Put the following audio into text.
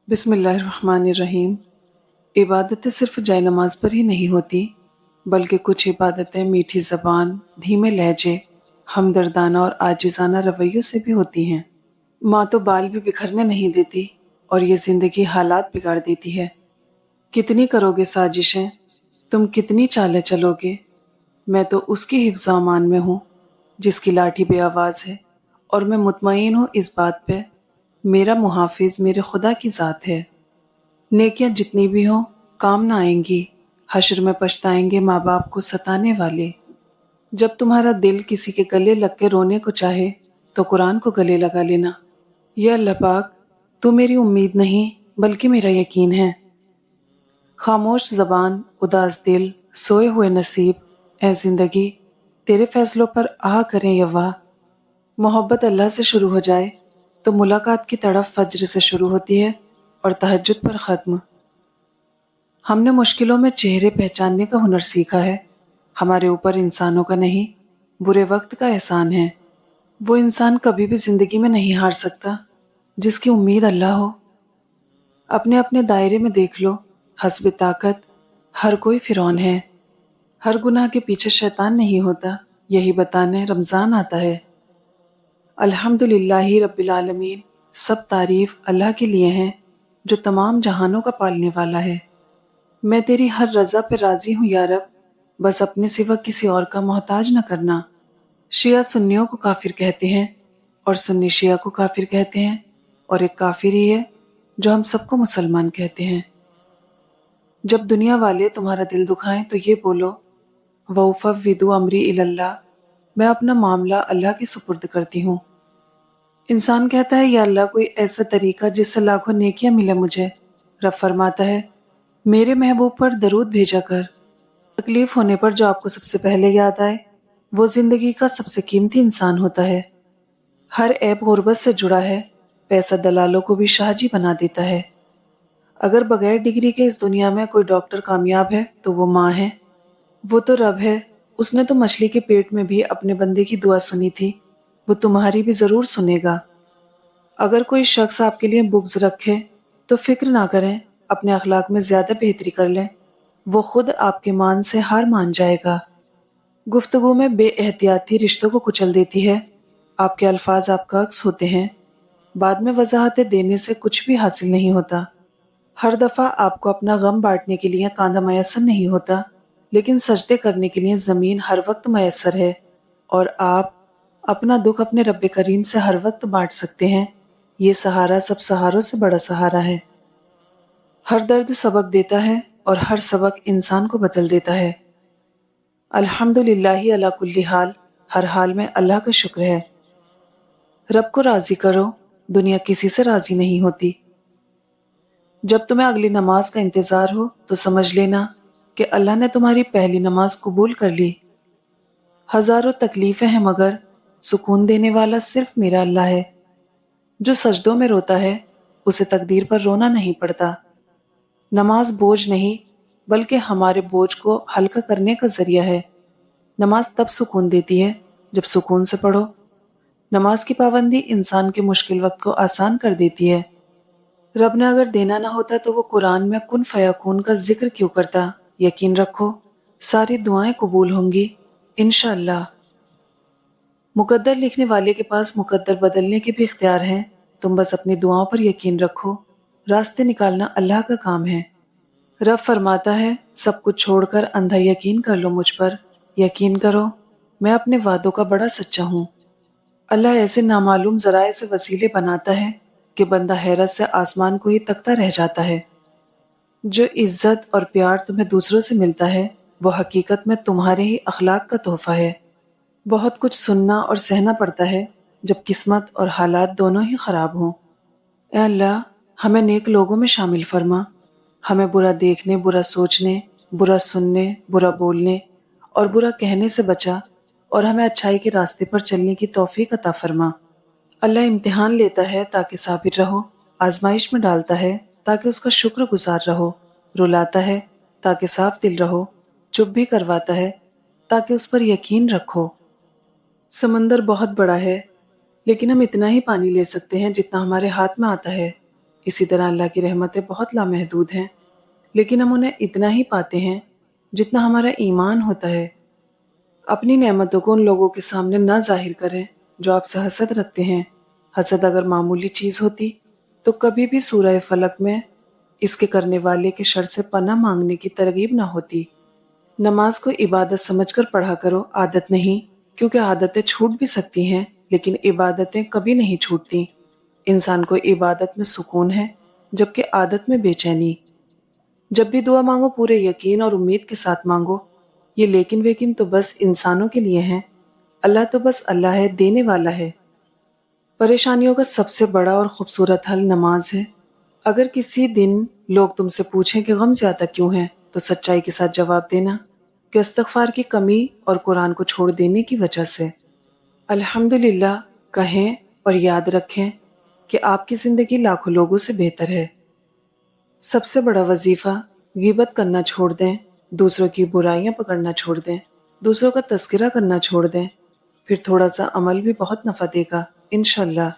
بسم اللہ الرحمن الرحیم۔ عبادتیں صرف جائے نماز پر ہی نہیں ہوتی، بلکہ کچھ عبادتیں میٹھی زبان، دھیمے لہجے، ہمدردانہ اور عاجزانہ رویوں سے بھی ہوتی ہیں۔ ماں تو بال بھی بکھرنے نہیں دیتی، اور یہ زندگی حالات بگاڑ دیتی ہے۔ کتنی کرو گے سازشیں، تم کتنی چالیں چلو گے، میں تو اس کی حفظ و امان میں ہوں جس کی لاٹھی بے آواز ہے، اور میں مطمئن ہوں اس بات پہ، میرا محافظ میرے خدا کی ذات ہے۔ نیکیاں جتنی بھی ہوں کام نہ آئیں گی، حشر میں پچھتائیں گے ماں باپ کو ستانے والے۔ جب تمہارا دل کسی کے گلے لگ کے رونے کو چاہے تو قرآن کو گلے لگا لینا۔ یا اللہ پاک، تو میری امید نہیں بلکہ میرا یقین ہے۔ خاموش زبان، اداس دل، سوئے ہوئے نصیب، اے زندگی تیرے فیصلوں پر آہ کریں یا واہ۔ محبت اللہ سے شروع ہو جائے تو ملاقات کی تڑپ فجر سے شروع ہوتی ہے اور تہجد پر ختم۔ ہم نے مشکلوں میں چہرے پہچاننے کا ہنر سیکھا ہے، ہمارے اوپر انسانوں کا نہیں، برے وقت کا احسان ہے۔ وہ انسان کبھی بھی زندگی میں نہیں ہار سکتا جس کی امید اللہ ہو۔ اپنے اپنے دائرے میں دیکھ لو، حسب طاقت ہر کوئی فرعون ہے۔ ہر گناہ کے پیچھے شیطان نہیں ہوتا، یہی بتانے رمضان آتا ہے۔ الحمدللہ رب العالمین، سب تعریف اللہ کے لیے ہیں جو تمام جہانوں کا پالنے والا ہے۔ میں تیری ہر رضا پہ راضی ہوں یا رب، بس اپنے سوا کسی اور کا محتاج نہ کرنا۔ شیعہ سنیوں کو کافر کہتے ہیں، اور سنی شیعہ کو کافر کہتے ہیں، اور ایک کافر ہی ہے جو ہم سب کو مسلمان کہتے ہیں۔ جب دنیا والے تمہارا دل دکھائیں تو یہ بولو، وَأُفَوِّضُ أَمْرِي إِلَى اللَّهِ، میں اپنا معاملہ اللہ کے سپرد کرتی ہوں۔ انسان کہتا ہے یا اللہ کوئی ایسا طریقہ جس سے لاکھوں نیکیاں ملے مجھے۔ رب فرماتا ہے میرے محبوب پر درود بھیجا کر۔ تکلیف ہونے پر جو آپ کو سب سے پہلے یاد آئے وہ زندگی کا سب سے قیمتی انسان ہوتا ہے۔ ہر عیب غربت سے جڑا ہے، پیسہ دلالوں کو بھی شاہجی بنا دیتا ہے۔ اگر بغیر ڈگری کے اس دنیا میں کوئی ڈاکٹر کامیاب ہے تو وہ ماں ہے۔ وہ تو رب ہے، اس نے تو مچھلی کے پیٹ میں بھی اپنے بندے کی دعا سنی تھی، وہ تمہاری بھی ضرور سنے گا۔ اگر کوئی شخص آپ کے لیے بغض رکھے تو فکر نہ کریں، اپنے اخلاق میں زیادہ بہتری کر لیں، وہ خود آپ کے مان سے ہار مان جائے گا۔ گفتگو میں بے احتیاطی رشتوں کو کچل دیتی ہے، آپ کے الفاظ آپ کا عکس ہوتے ہیں، بعد میں وضاحتیں دینے سے کچھ بھی حاصل نہیں ہوتا۔ ہر دفعہ آپ کو اپنا غم بانٹنے کے لیے کاندھا میسر نہیں ہوتا، لیکن سجدے کرنے کے لیے زمین ہر وقت میسر ہے، اور آپ اپنا دکھ اپنے رب کریم سے ہر وقت بانٹ سکتے ہیں۔ یہ سہارا سب سہاروں سے بڑا سہارا ہے۔ ہر درد سبق دیتا ہے اور ہر سبق انسان کو بدل دیتا ہے۔ الحمدللہ علی کل حال، ہر حال میں اللہ کا شکر ہے۔ رب کو راضی کرو، دنیا کسی سے راضی نہیں ہوتی۔ جب تمہیں اگلی نماز کا انتظار ہو تو سمجھ لینا کہ اللہ نے تمہاری پہلی نماز قبول کر لی۔ ہزاروں تکلیفیں ہیں مگر سکون دینے والا صرف میرا اللہ ہے۔ جو سجدوں میں روتا ہے اسے تقدیر پر رونا نہیں پڑتا۔ نماز بوجھ نہیں بلکہ ہمارے بوجھ کو ہلکا کرنے کا ذریعہ ہے۔ نماز تب سکون دیتی ہے جب سکون سے پڑھو۔ نماز کی پابندی انسان کے مشکل وقت کو آسان کر دیتی ہے۔ رب نے اگر دینا نہ ہوتا تو وہ قرآن میں کن فیکون کا ذکر کیوں کرتا؟ یقین رکھو ساری دعائیں قبول ہوں گی انشاءاللہ۔ مقدر لکھنے والے کے پاس مقدر بدلنے کے بھی اختیار ہیں، تم بس اپنی دعاؤں پر یقین رکھو، راستے نکالنا اللہ کا کام ہے۔ رب فرماتا ہے سب کچھ چھوڑ کر اندھا یقین کر لو مجھ پر، یقین کرو میں اپنے وعدوں کا بڑا سچا ہوں۔ اللہ ایسے نامعلوم ذرائع سے وسیلے بناتا ہے کہ بندہ حیرت سے آسمان کو ہی تکتا رہ جاتا ہے۔ جو عزت اور پیار تمہیں دوسروں سے ملتا ہے وہ حقیقت میں تمہارے ہی اخلاق کا تحفہ ہے۔ بہت کچھ سننا اور سہنا پڑتا ہے جب قسمت اور حالات دونوں ہی خراب ہوں۔ اے اللہ ہمیں نیک لوگوں میں شامل فرما، ہمیں برا دیکھنے، برا سوچنے، برا سننے، برا بولنے اور برا کہنے سے بچا، اور ہمیں اچھائی کے راستے پر چلنے کی توفیق عطا فرما۔ اللہ امتحان لیتا ہے تاکہ صابر رہو، آزمائش میں ڈالتا ہے تاکہ اس کا شکر گزار رہو، رلاتا ہے تاکہ صاف دل رہو، چپ بھی کرواتا ہے تاکہ اس پر یقین رکھو۔ سمندر بہت بڑا ہے لیکن ہم اتنا ہی پانی لے سکتے ہیں جتنا ہمارے ہاتھ میں آتا ہے۔ اسی طرح اللہ کی رحمتیں بہت لامحدود ہیں، لیکن ہم انہیں اتنا ہی پاتے ہیں جتنا ہمارا ایمان ہوتا ہے۔ اپنی نعمتوں کو ان لوگوں کے سامنے نہ ظاہر کریں جو آپ سے حسد رکھتے ہیں۔ حسد اگر معمولی چیز ہوتی تو کبھی بھی سورہ فلق میں اس کے کرنے والے کے شر سے پناہ مانگنے کی ترغیب نہ ہوتی۔ نماز کو عبادت سمجھ کر پڑھا کرو، عادت نہیں، کیونکہ عادتیں چھوٹ بھی سکتی ہیں لیکن عبادتیں کبھی نہیں چھوٹتی۔ انسان کو عبادت میں سکون ہے جبکہ عادت میں بے چینی۔ جب بھی دعا مانگو پورے یقین اور امید کے ساتھ مانگو۔ یہ لیکن ویکن تو بس انسانوں کے لیے ہیں، اللہ تو بس اللہ ہے، دینے والا ہے۔ پریشانیوں کا سب سے بڑا اور خوبصورت حل نماز ہے۔ اگر کسی دن لوگ تم سے پوچھیں کہ غم زیادہ کیوں ہے تو سچائی کے ساتھ جواب دینا کہ استغفار کی کمی اور قرآن کو چھوڑ دینے کی وجہ سے۔ الحمدللہ کہیں اور یاد رکھیں کہ آپ کی زندگی لاکھوں لوگوں سے بہتر ہے۔ سب سے بڑا وظیفہ غیبت کرنا چھوڑ دیں، دوسروں کی برائیاں پکڑنا چھوڑ دیں، دوسروں کا تذکرہ کرنا چھوڑ دیں، پھر تھوڑا سا عمل بھی بہت نفع دے گا انشاءاللہ۔